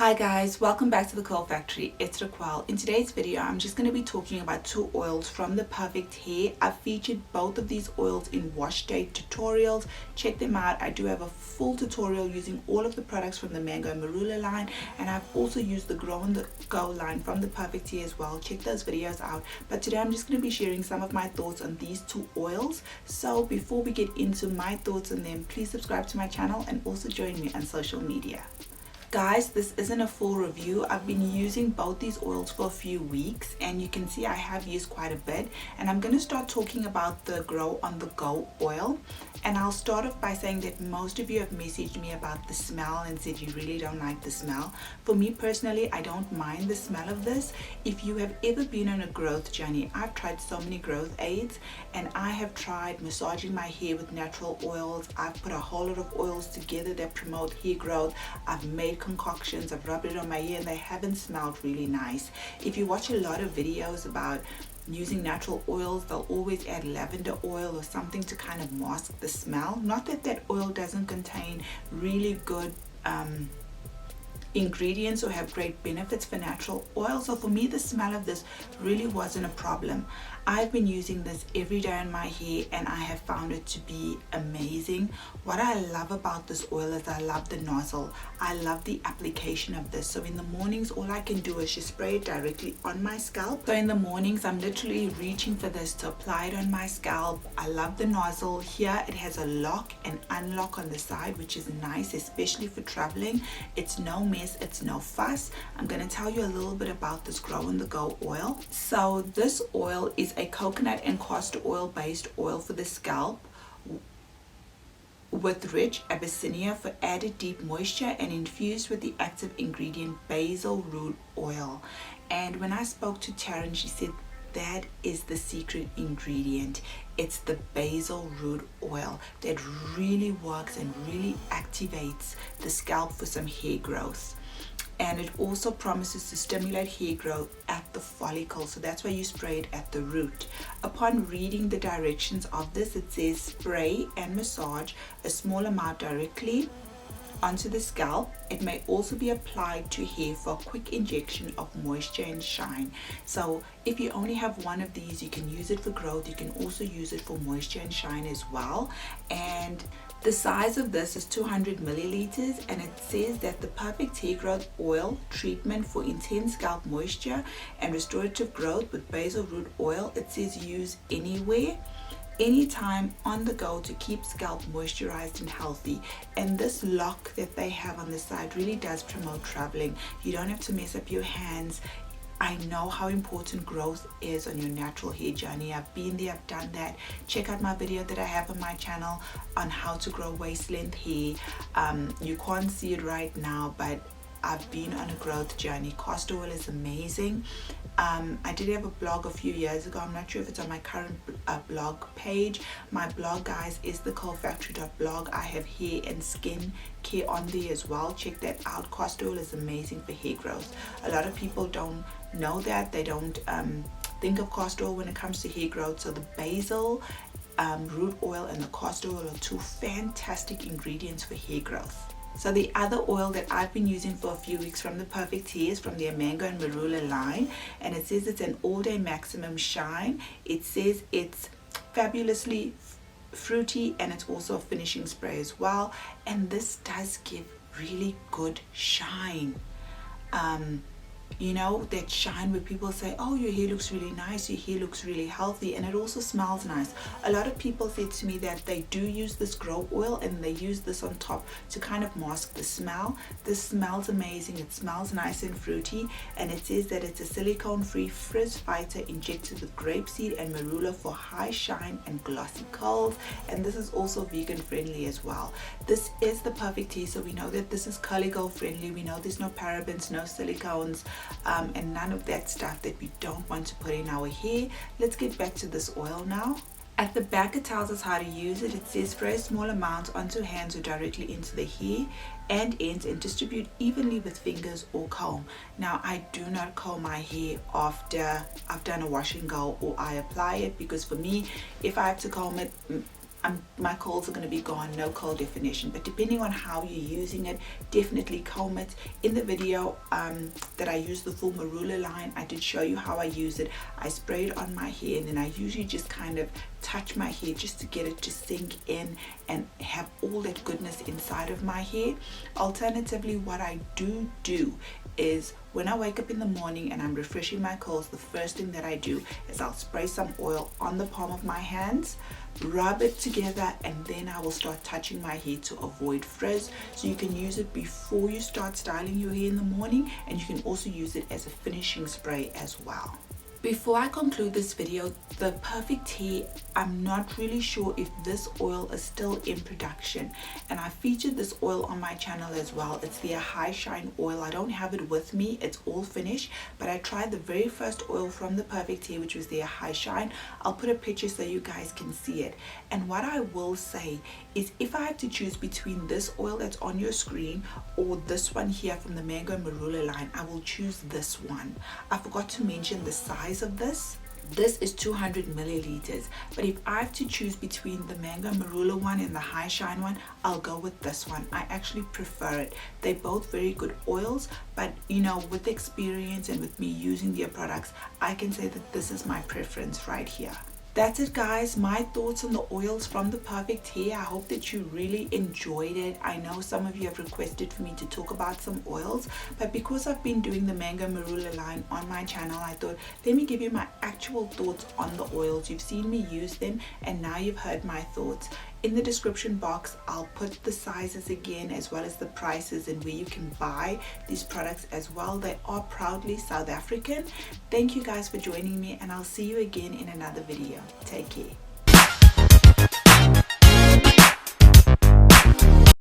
Hi guys, welcome back to the Curl Factory. It's Raquel. In today's video, I'm just going to be talking about two oils from the Pefect hair. I've featured both of these oils in wash day tutorials. Check them out. I do have a full tutorial using all of the products from the Mango&Marula line, and I've also used the Grow on the Go line from the Pefect hair as well. Check those videos out. But today I'm just going to be sharing some of my thoughts on these two oils. So before we get into my thoughts on them, please subscribe to my channel and also join me on social media. Guys, this isn't a full review. I've been using both these oils for a few weeks and you can see I have used quite a bit, and I'm going to start talking about the Grow on the Go oil. And I'll start off by saying that most of you have messaged me about the smell and said you really don't like the smell. For me personally, I don't mind the smell of this. If you have ever been on a growth journey, I've tried so many growth aids, and I have tried massaging my hair with natural oils. I've put a whole lot of oils together that promote hair growth. I've made concoctions, I've rubbed it on my hair, and they haven't smelled really nice. If you watch a lot of videos about using natural oils, they'll always add lavender oil or something to kind of mask the smell. Not that that oil doesn't contain really good ingredients or have great benefits for natural oil. So for me, the smell of this really wasn't a problem. I've been using this every day on my hair and I have found it to be amazing. What I love about this oil is I love the nozzle. I love the application of this. So in the mornings, all I can do is just spray it directly on my scalp. So in the mornings, I'm literally reaching for this to apply it on my scalp. I love the nozzle. Here it has a lock and unlock on the side, which is nice, especially for traveling. It's no mess, it's no fuss. I'm going to tell you a little bit about this Grow on the Go oil. So this oil is a coconut and castor oil based oil for the scalp with rich Abyssinia for added deep moisture and infused with the active ingredient basil root oil. And when I spoke to Taryn, she said that is the secret ingredient. It's the basil root oil that really works and really activates the scalp for some hair growth. And it also promises to stimulate hair growth at the follicle, so that's why you spray it at the root. Upon reading the directions of this, it says spray and massage a small amount directly onto the scalp. It may also be applied to hair for a quick injection of moisture and shine. So if you only have one of these, you can use it for growth. You can also use it for moisture and shine as well. And the size of this is 200 milliliters, and it says that the Pefect hair growth oil treatment for intense scalp moisture and restorative growth with basil root oil. It says use anywhere, anytime, on the go to keep scalp moisturized and healthy. And this lock that they have on the side really does promote traveling. You don't have to mess up your hands. I know how important growth is on your natural hair journey. I've been there, I've done that. Check out my video that I have on my channel on how to grow waist length hair. You can't see it right now, but I've been on a growth journey. Castor oil is amazing. I did have a blog a few years ago. I'm not sure if it's on my current blog page. My blog, guys, is thecurlfactory.blog. I have hair and skin care on there as well. Check that out. Castor oil is amazing for hair growth. A lot of people don't know that. They don't think of castor oil when it comes to hair growth. So the basil root oil and the castor oil are two fantastic ingredients for hair growth. So the other oil that I've been using for a few weeks from the Pefect hair is from their Mango&Marula line, and it says it's an all-day maximum shine. It says it's fabulously fruity, and it's also a finishing spray as well, and this does give really good shine. You know, that shine where people say, oh, your hair looks really nice, your hair looks really healthy, and it also smells nice. A lot of people said to me that they do use this Grow oil and they use this on top to kind of mask the smell. This smells amazing. It smells nice and fruity, and it says that it's a silicone free frizz fighter injected with grapeseed and marula for high shine and glossy curls, and this is also vegan friendly as well. This is the Pefect hair, so we know that this is curly girl friendly. We know there's no parabens, no silicones, and none of that stuff that we don't want to put in our hair. Let's get back to this oil now. At the back it tells us how to use it. It says spray a small amount onto hands or directly into the hair and ends and distribute evenly with fingers or comb. Now I do not comb my hair after I've done a wash and go or I apply it, because for me, if I have to comb it, my curls are going to be gone, no curl definition. But depending on how you're using it, definitely comb it. In the video that I use the full Marula line, I did show you how I use it. I spray it on my hair, and then I usually just kind of touch my hair just to get it to sink in and have all that goodness inside of my hair. Alternatively, what I do is when I wake up in the morning and I'm refreshing my curls, the first thing that I do is I'll spray some oil on the palm of my hands, rub it together, and then I will start touching my hair to avoid frizz. So you can use it before you start styling your hair in the morning, and you can also use it as a finishing spray as well. Before I conclude this video, the Pefect hair, I'm not really sure if this oil is still in production, and I featured this oil on my channel as well. It's their High Shine oil. I don't have it with me, it's all finished, but I tried the very first oil from the Pefect hair, which was their High Shine. I'll put a picture so you guys can see it. And what I will say is, if I have to choose between this oil that's on your screen or this one here from the Mango&Marula line, I will choose this one. I forgot to mention the size of this. This is 200 milliliters, but if I have to choose between the Mango&Marula one and the High Shine one, I'll go with this one. I actually prefer it. They're both very good oils, but you know, with experience and with me using their products, I can say that this is my preference right here. That's it, guys, my thoughts on the oils from the Pefect hair. I hope that you really enjoyed it. I know some of you have requested for me to talk about some oils, but because I've been doing the Mango&Marula line on my channel, I thought, let me give you my actual thoughts on the oils. You've seen me use them, and now you've heard my thoughts. In the description box, I'll put the sizes again, as well as the prices and where you can buy these products as well. They are proudly South African. Thank you guys for joining me, and I'll see you again in another video. Take care.